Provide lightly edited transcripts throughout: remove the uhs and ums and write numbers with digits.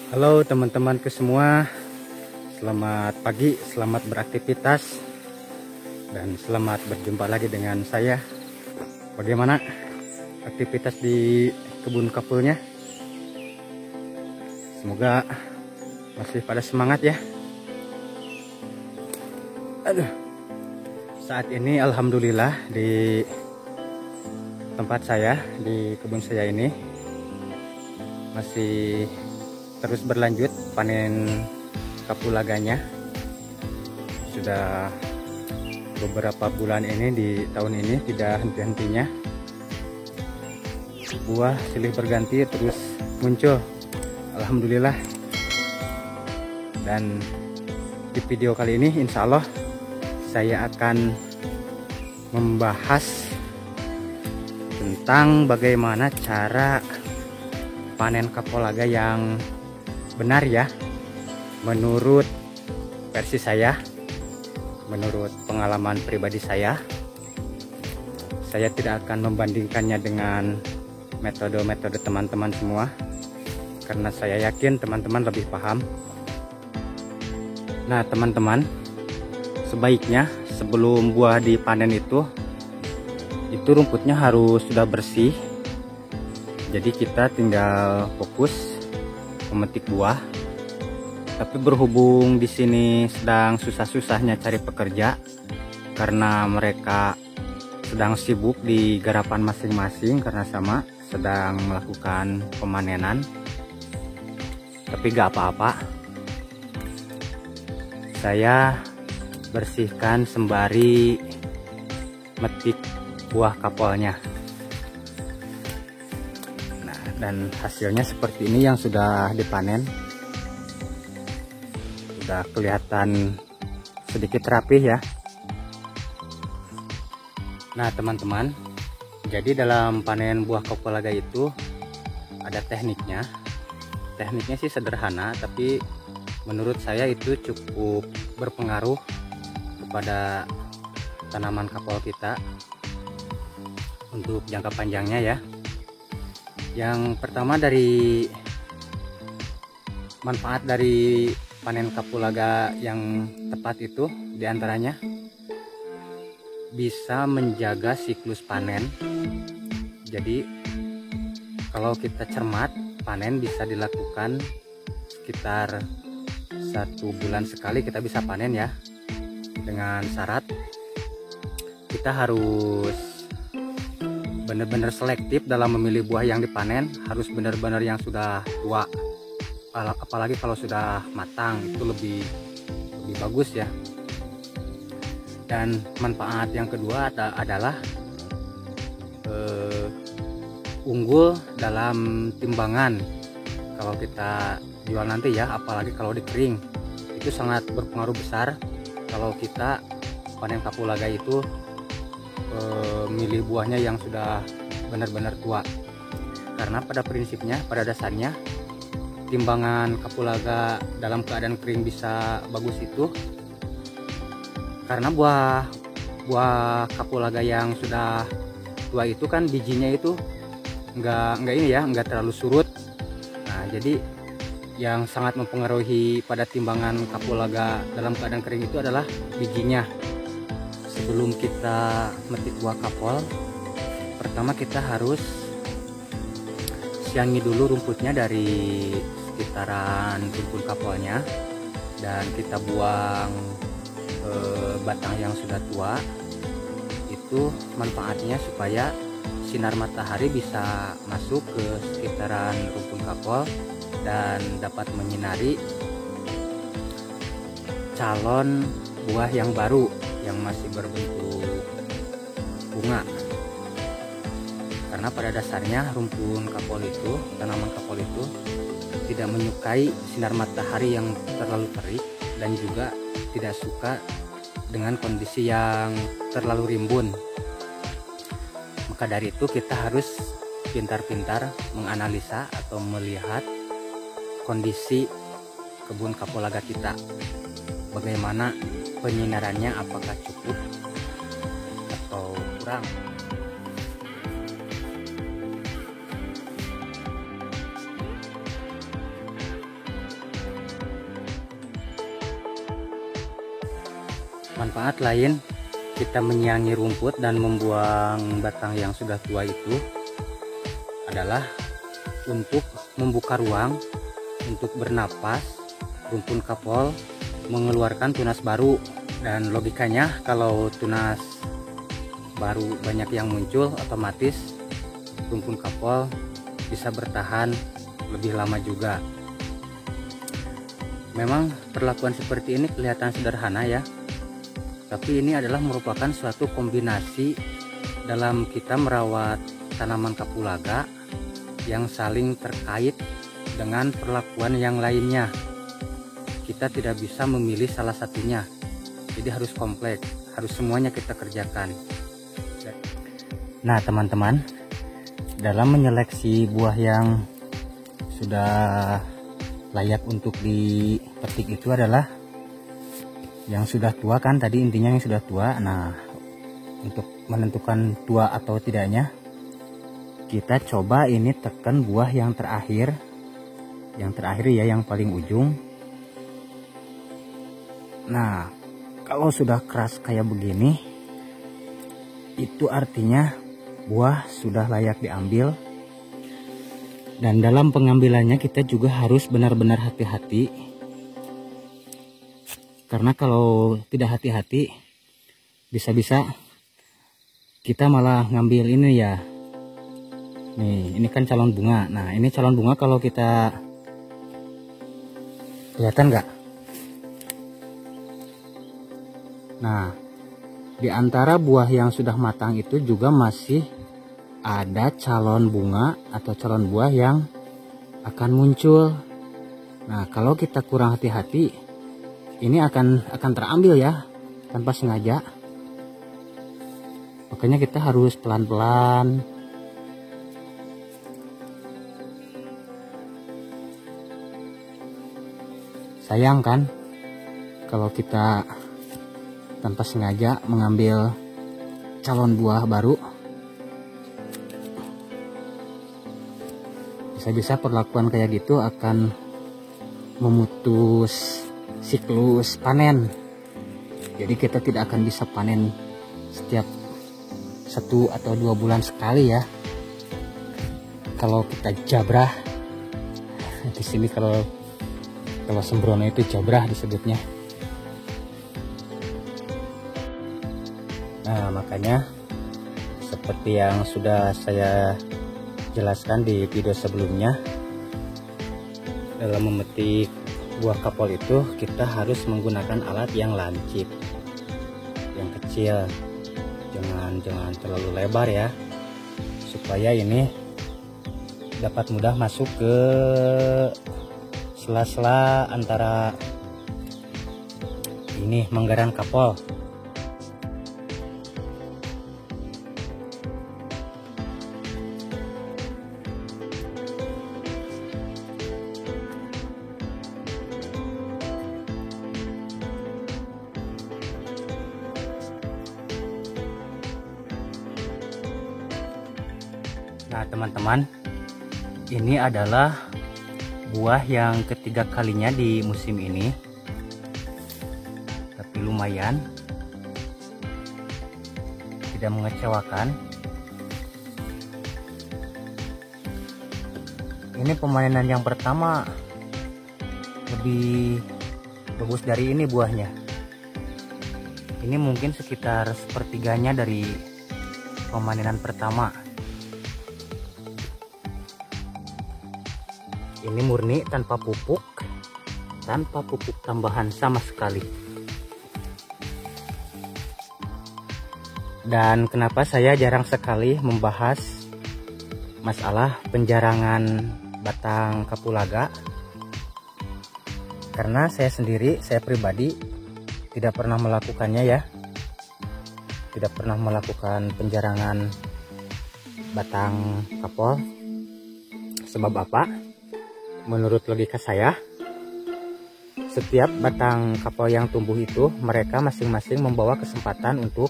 Halo teman-temanku semua, selamat pagi, selamat beraktivitas, dan selamat berjumpa lagi dengan saya. Bagaimana aktivitas di kebun kapulnya? Semoga masih pada semangat ya. Aduh, saat ini alhamdulillah di tempat saya, di kebun saya ini masih terus berlanjut panen kapulaganya. Sudah beberapa bulan ini, di tahun ini tidak henti-hentinya buah silih berganti terus muncul, alhamdulillah. Dan di video kali ini insya Allah saya akan membahas tentang bagaimana cara panen kapulaga yang benar ya, menurut versi saya, menurut pengalaman pribadi saya. Saya tidak akan membandingkannya dengan metode-metode teman-teman semua, karena saya yakin teman-teman lebih paham. Nah teman-teman, sebaiknya sebelum buah dipanen itu rumputnya harus sudah bersih. Jadi kita tinggal fokus memetik buah. Tapi berhubung di sini sedang susah-susahnya cari pekerja karena mereka sedang sibuk di garapan masing-masing karena sama sedang melakukan pemanenan. Tapi gak apa-apa, saya bersihkan sembari metik buah kapolnya. Dan hasilnya seperti ini yang sudah dipanen. Sudah kelihatan sedikit rapih ya. Nah teman-teman, jadi dalam panen buah kapulaga itu ada tekniknya. Tekniknya sih sederhana, tapi menurut saya itu cukup berpengaruh kepada tanaman kapul kita untuk jangka panjangnya ya. Yang pertama, dari manfaat dari panen kapulaga yang tepat itu diantaranya bisa menjaga siklus panen. Jadi kalau kita cermat, panen bisa dilakukan sekitar 1 bulan sekali kita bisa panen ya, dengan syarat kita harus benar-benar selektif dalam memilih buah yang dipanen. Harus benar-benar yang sudah tua, apalagi kalau sudah matang itu lebih bagus ya. Dan manfaat yang kedua adalah unggul dalam timbangan. Kalau kita jual nanti ya, apalagi kalau dikering, itu sangat berpengaruh besar kalau kita panen kapulaga itu milih buahnya yang sudah benar-benar tua. Karena pada prinsipnya, pada dasarnya, timbangan kapulaga dalam keadaan kering bisa bagus itu karena buah kapulaga yang sudah tua itu kan bijinya itu nggak terlalu surut. Nah jadi yang sangat mempengaruhi pada timbangan kapulaga dalam keadaan kering itu adalah bijinya. Sebelum kita metik buah kapol, pertama kita harus siangi dulu rumputnya dari sekitaran rumput kapolnya, dan kita buang batang yang sudah tua. Itu manfaatnya supaya sinar matahari bisa masuk ke sekitaran rumput kapol dan dapat menyinari calon buah yang baru yang masih berbentuk bunga. Karena pada dasarnya rumpun kapul itu, tanaman kapul itu tidak menyukai sinar matahari yang terlalu terik dan juga tidak suka dengan kondisi yang terlalu rimbun. Maka dari itu kita harus pintar-pintar menganalisa atau melihat kondisi kebun kapulaga kita. Bagaimana penyinarannya, apakah cukup atau kurang. Manfaat lain kita menyiangi rumput dan membuang batang yang sudah tua itu adalah untuk membuka ruang untuk bernapas rumpun kapol mengeluarkan tunas baru. Dan logikanya kalau tunas baru banyak yang muncul, otomatis rumpun kapol bisa bertahan lebih lama juga. Memang perlakuan seperti ini kelihatan sederhana ya, tapi ini adalah merupakan suatu kombinasi dalam kita merawat tanaman kapulaga yang saling terkait dengan perlakuan yang lainnya. Kita tidak bisa memilih salah satunya, jadi harus kompleks, harus semuanya kita kerjakan. Nah teman-teman, dalam menyeleksi buah yang sudah layak untuk dipetik itu adalah yang sudah tua kan, tadi intinya yang sudah tua. Nah, untuk menentukan tua atau tidaknya, kita coba ini tekan buah yang terakhir ya, yang paling ujung. Nah, kalau sudah keras kayak begini, itu artinya buah sudah layak diambil. Dan dalam pengambilannya kita juga harus benar-benar hati-hati, karena kalau tidak hati-hati bisa-bisa kita malah ngambil ini ya. Nih, ini kan calon bunga. Nah, ini calon bunga kalau kita kelihatan nggak? Nah, di antara buah yang sudah matang itu juga masih ada calon bunga atau calon buah yang akan muncul. Nah, kalau kita kurang hati-hati, ini akan terambil ya, tanpa sengaja. Makanya kita harus pelan-pelan. Sayang kan kalau kita tanpa sengaja mengambil calon buah baru. Bisa-bisa perlakuan kayak gitu akan memutus siklus panen. Jadi kita tidak akan bisa panen setiap 1 atau 2 bulan sekali ya. Kalau kita jabrah, di sini kalau sembrono itu jabrah disebutnya. Nah, makanya seperti yang sudah saya jelaskan di video sebelumnya, dalam memetik buah kapol itu kita harus menggunakan alat yang lancip, yang kecil, jangan terlalu lebar ya, supaya ini dapat mudah masuk ke sela-sela antara ini manggaran kapol. Nah teman-teman, ini adalah buah yang ketiga kalinya di musim ini, tapi lumayan, tidak mengecewakan. Ini pemanenan yang pertama lebih bagus dari ini buahnya. Ini mungkin sekitar sepertiganya dari pemanenan pertama. Ini murni tanpa pupuk tambahan sama sekali. Dan kenapa saya jarang sekali membahas masalah penjarangan batang kapulaga? Karena saya pribadi tidak pernah melakukannya ya. Tidak pernah melakukan penjarangan batang kapol. Sebab apa? Menurut logika saya, setiap batang kapol yang tumbuh itu mereka masing-masing membawa kesempatan untuk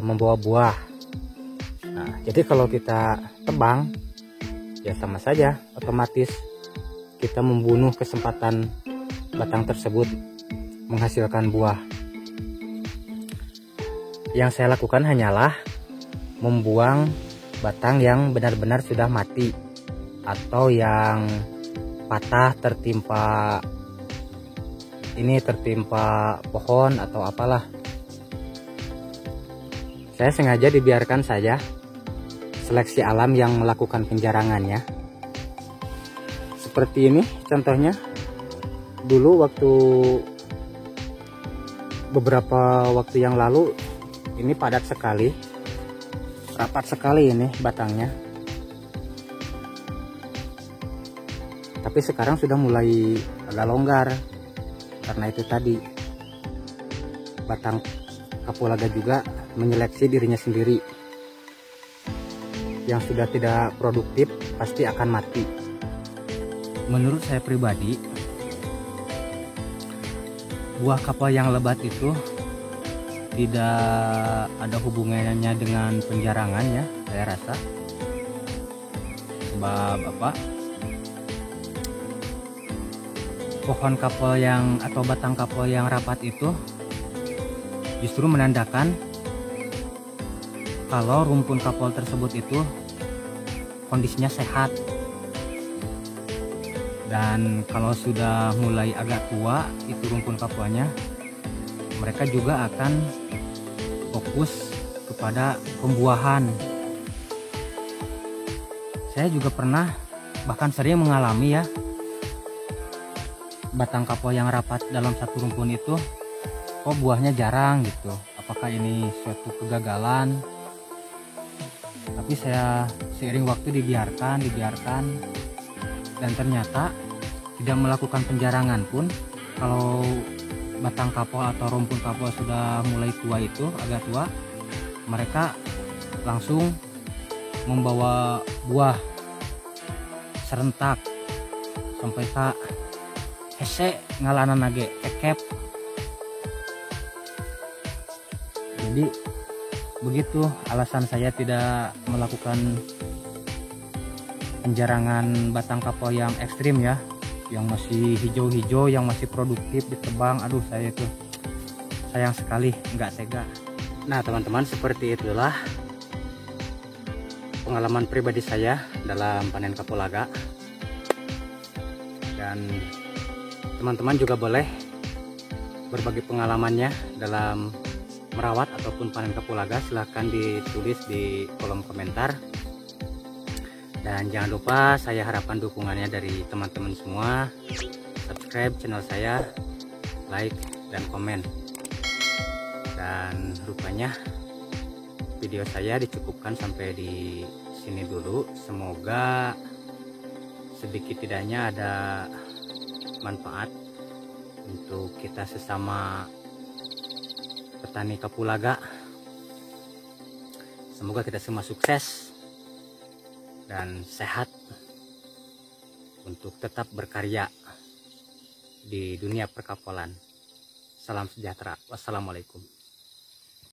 membawa buah. Nah, jadi kalau kita tebang ya sama saja, otomatis kita membunuh kesempatan batang tersebut menghasilkan buah. Yang saya lakukan hanyalah membuang batang yang benar-benar sudah mati atau yang patah tertimpa pohon atau apalah. Saya sengaja dibiarkan saja seleksi alam yang melakukan penjarangannya. Seperti ini contohnya. Dulu beberapa waktu yang lalu ini padat sekali, rapat sekali ini batangnya. Tapi sekarang sudah mulai agak longgar karena itu tadi batang kapulaga juga menyeleksi dirinya sendiri. Yang sudah tidak produktif pasti akan mati. Menurut saya pribadi, buah kapal yang lebat itu tidak ada hubungannya dengan penjarangan ya, saya rasa. Sebab apa? Pohon kapal atau batang kapal yang rapat itu justru menandakan kalau rumpun kapal tersebut itu kondisinya sehat. Dan kalau sudah mulai agak tua itu rumpun kapalnya, mereka juga akan fokus kepada pembuahan. Saya juga pernah bahkan sering mengalami ya, batang kapal yang rapat dalam satu rumpun itu kok buahnya jarang gitu. Apakah ini suatu kegagalan? Tapi saya seiring waktu dibiarkan dan ternyata tidak melakukan penjarangan pun, kalau batang kapal atau rumpun kapal sudah mulai tua itu agak tua, mereka langsung membawa buah serentak sampai ke hese ngalanan nage kekep. Jadi begitu alasan saya tidak melakukan penjarangan batang kapal yang ekstrim ya, yang masih hijau-hijau, yang masih produktif ditebang. Aduh, saya itu sayang sekali, nggak tega. Nah teman-teman, seperti itulah pengalaman pribadi saya dalam panen kapulaga. Dan teman-teman juga boleh berbagi pengalamannya dalam merawat ataupun panen kapulaga. Silahkan ditulis di kolom komentar. Dan jangan lupa, saya harapkan dukungannya dari teman-teman semua. Subscribe channel saya, like dan komen. Dan rupanya video saya dicukupkan sampai di sini dulu. Semoga sedikit tidaknya ada manfaat untuk kita sesama petani kapulaga. Semoga kita semua sukses dan sehat untuk tetap berkarya di dunia perkapalan. Salam sejahtera. Wassalamualaikum.